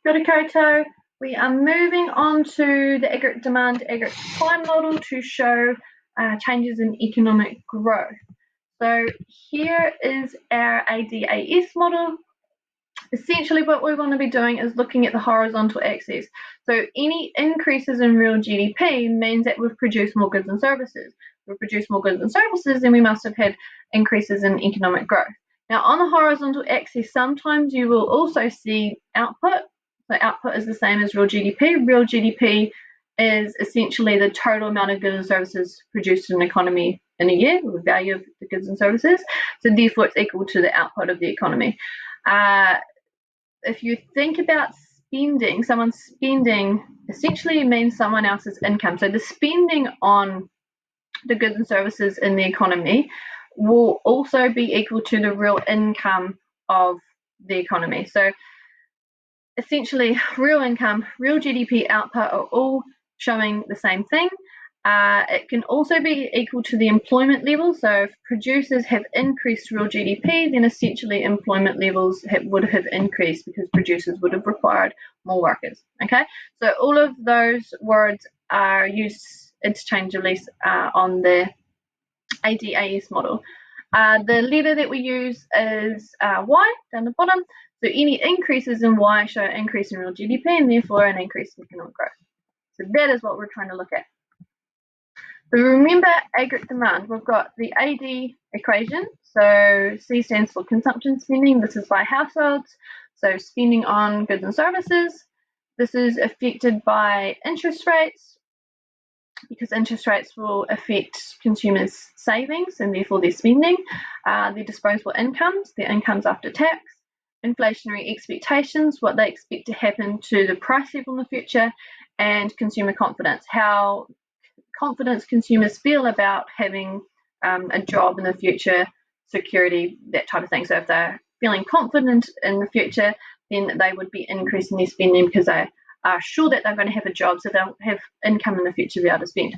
Kia ora koutou. We are moving on to the aggregate demand, aggregate supply model to show changes in economic growth. So here is our ADAS model. Essentially what we want to be doing is looking at the horizontal axis. So any increases in real GDP means that we've produced more goods and services. If we've produced more goods and services, then we must have had increases in economic growth. Now on the horizontal axis, sometimes you will also see output. So output is the same as real GDP. Real GDP is essentially the total amount of goods and services produced in an economy in a year, or the value of the goods and services. So therefore it's equal to the output of the economy. If you think about spending, someone's spending essentially means someone else's income. So the spending on the goods and services in the economy will also be equal to the real income of the economy. So essentially real income, real GDP output are all showing the same thing. It can also be equal to the employment level. So if producers have increased real GDP, then essentially employment levels would have increased because producers would have required more workers. Okay, so all of those words are used interchangeably on the ADAS model. The letter that we use is Y down the bottom. So any increases in Y show an increase in real GDP and therefore an increase in economic growth. So that is what we're trying to look at. So remember aggregate demand, we've got the AD equation. So C stands for consumption spending. This is by households. So spending on goods and services. This is affected by interest rates because interest rates will affect consumers' savings and therefore their spending, their disposable incomes, their incomes after tax, inflationary expectations, what they expect to happen to the price level in the future, and consumer confidence, how confidence consumers feel about having a job in the future, security, that type of thing. So if they're feeling confident in the future, then they would be increasing their spending because they are sure that they're going to have a job, so they'll have income in the future to be able to spend.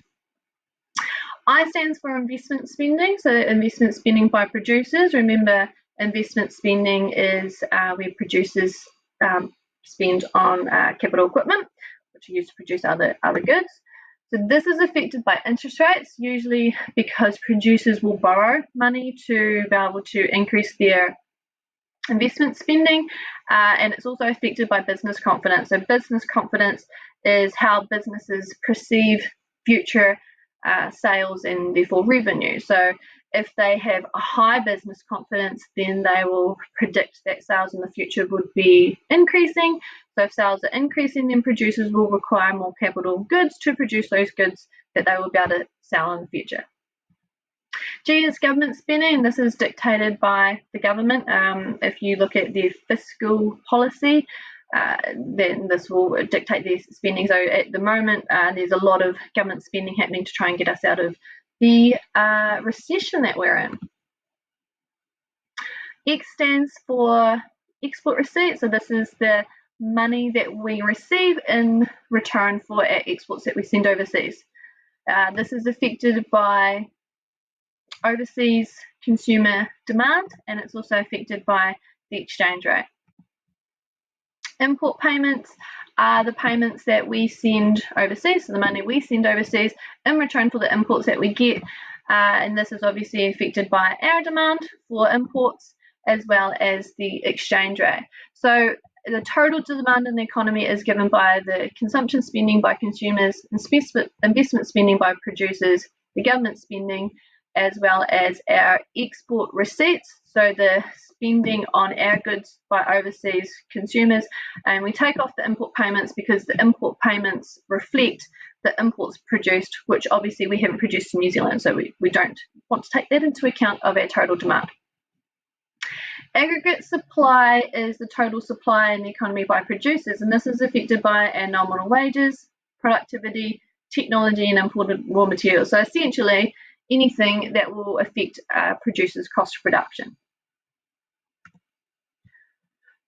I stands for investment spending, so investment spending by producers. Remember, investment spending is where producers spend on capital equipment, which are used to produce other goods. So this is affected by interest rates, usually because producers will borrow money to be able to increase their investment spending, and it's also affected by business confidence. So business confidence is how businesses perceive future sales and therefore revenue. So if they have a high business confidence, then they will predict that sales in the future would be increasing. So if sales are increasing, then producers will require more capital goods to produce those goods that they will be able to sell in the future. G is government spending. This is dictated by the government. If you look at their fiscal policy, then this will dictate their spending. So at the moment, there's a lot of government spending happening to try and get us out of the recession that we're in. X stands for export receipts. So this is the money that we receive in return for our exports that we send overseas. This is affected by overseas consumer demand, and it's also affected by the exchange rate. Import payments are the payments that we send overseas, so the money we send overseas in return for the imports that we get, and this is obviously affected by our demand for imports as well as the exchange rate. So the total demand in the economy is given by the consumption spending by consumers, investment spending by producers, the government spending, as well as our export receipts, so the spending on our goods by overseas consumers, and we take off the import payments because the import payments reflect the imports produced, which obviously we haven't produced in New Zealand, so we don't want to take that into account of our total demand. Aggregate supply is the total supply in the economy by producers, and this is affected by our nominal wages, productivity, technology, and imported raw materials. So essentially, anything that will affect producers' cost of production.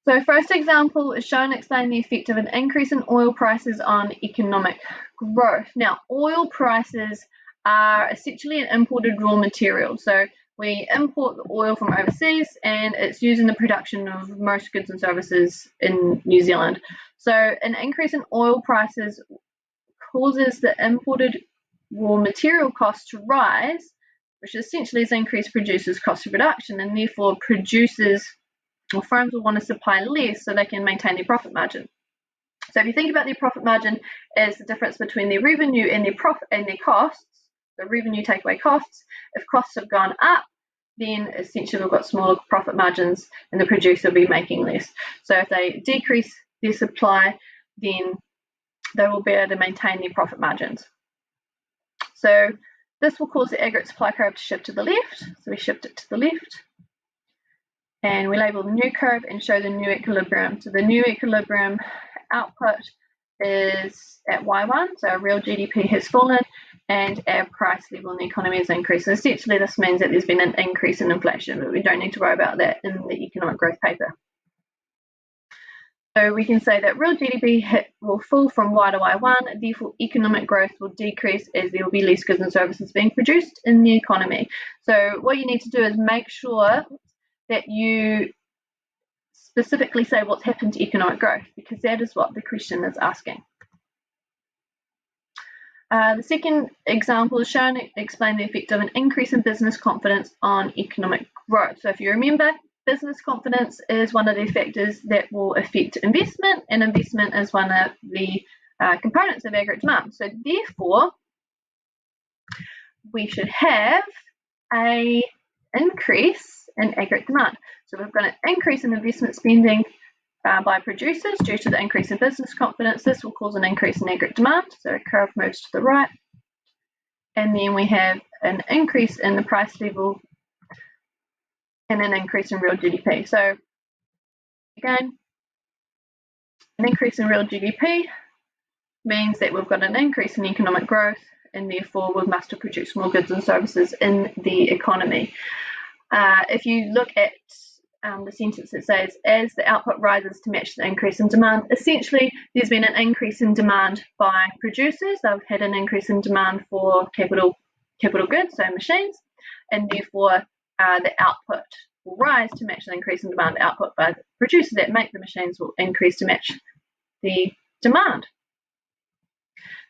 So first example is shown explaining the effect of an increase in oil prices on economic growth. Now, oil prices are essentially an imported raw material. So we import the oil from overseas and it's used in the production of most goods and services in New Zealand. So an increase in oil prices causes the imported raw material cost to rise, which essentially has increased producers' cost of production, and therefore producers or firms will want to supply less so they can maintain their profit margin. So if you think about their profit margin as the difference between their revenue and their profit and their costs, the revenue take away costs, if costs have gone up, then essentially we've got smaller profit margins and the producer will be making less. So if they decrease their supply, then they will be able to maintain their profit margins. So this will cause the aggregate supply curve to shift to the left. So we shift it to the left. And we label the new curve and show the new equilibrium. So the new equilibrium output is at Y1, so our real GDP has fallen and our price level in the economy has increased. So essentially this means that there's been an increase in inflation, but we don't need to worry about that in the economic growth paper. So we can say that real GDP will fall from Y to Y1, therefore economic growth will decrease as there will be less goods and services being produced in the economy. So what you need to do is make sure that you specifically say what's happened to economic growth, because that is what the question is asking. The second example is shown to explain the effect of an increase in business confidence on economic growth. So if you remember, business confidence is one of the factors that will affect investment, and investment is one of the components of aggregate demand. So therefore, we should have an increase in aggregate demand. So we've got an increase in investment spending by producers due to the increase in business confidence. This will cause an increase in aggregate demand. So a curve moves to the right. And then we have an increase in the price level and an increase in real GDP. So again, an increase in real GDP means that we've got an increase in economic growth, and therefore we must have produced more goods and services in the economy. If you look at the sentence that says, as the output rises to match the increase in demand, essentially there's been an increase in demand by producers. They've had an increase in demand for capital goods, so machines, and therefore the output will rise to match the increase in demand. Output by the producers that make the machines will increase to match the demand.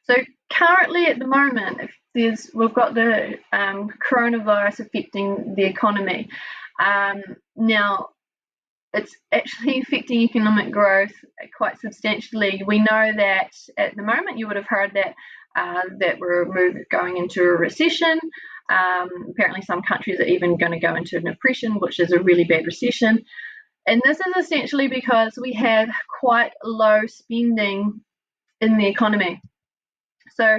So currently at the moment, we've got the coronavirus affecting the economy. Now, it's actually affecting economic growth quite substantially. We know that at the moment, you would have heard that we're going into a recession. Apparently, some countries are even going to go into a depression, which is a really bad recession. And this is essentially because we have quite low spending in the economy. So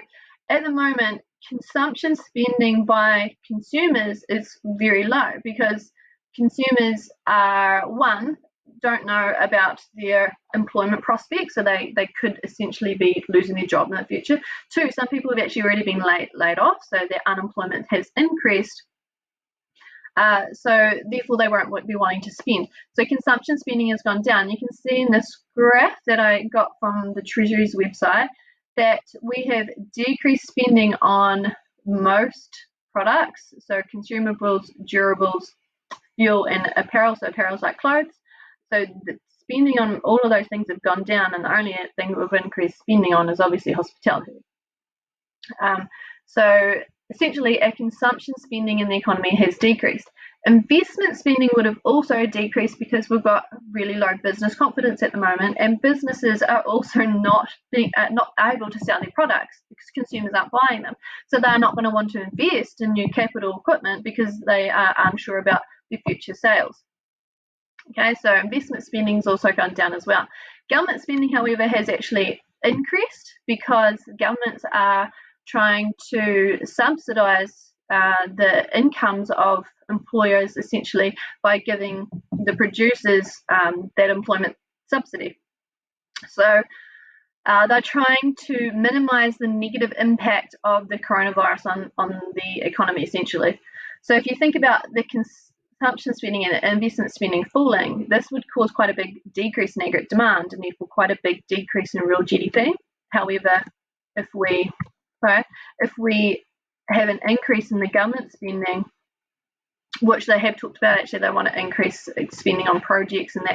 at the moment, consumption spending by consumers is very low because consumers don't know about their employment prospects, so they could essentially be losing their job in the future. Two, some people have actually already been laid off, so their unemployment has increased. So therefore they won't be wanting to spend. So consumption spending has gone down. You can see in this graph that I got from the Treasury's website that we have decreased spending on most products, so consumables, durables, fuel, and apparel. So apparel's like clothes. So the spending on all of those things have gone down, and the only thing we've increased spending on is obviously hospitality. So essentially, our consumption spending in the economy has decreased. Investment spending would have also decreased because we've got really low business confidence at the moment, and businesses are also not able to sell their products because consumers aren't buying them. So they're not going to want to invest in new capital equipment because they are unsure about their future sales. Okay, so investment spending has also gone down as well. Government spending, however, has actually increased because governments are trying to subsidise the incomes of employers essentially by giving the producers that employment subsidy. So they're trying to minimise the negative impact of the coronavirus on the economy essentially. So if you think about the consumption spending and investment spending falling, this would cause quite a big decrease in aggregate demand and therefore quite a big decrease in real GDP. However, if we have an increase in the government spending, which they have talked about. Actually, they want to increase spending on projects and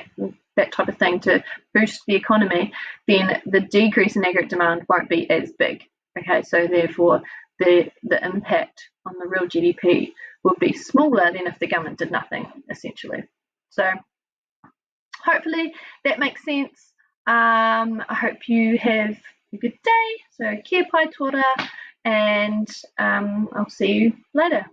that type of thing to boost the economy, then the decrease in aggregate demand won't be as big. Okay, so therefore the impact on the real GDP would be smaller than if the government did nothing, essentially. So hopefully that makes sense. I hope you have a good day. So kia pai tōra, and I'll see you later.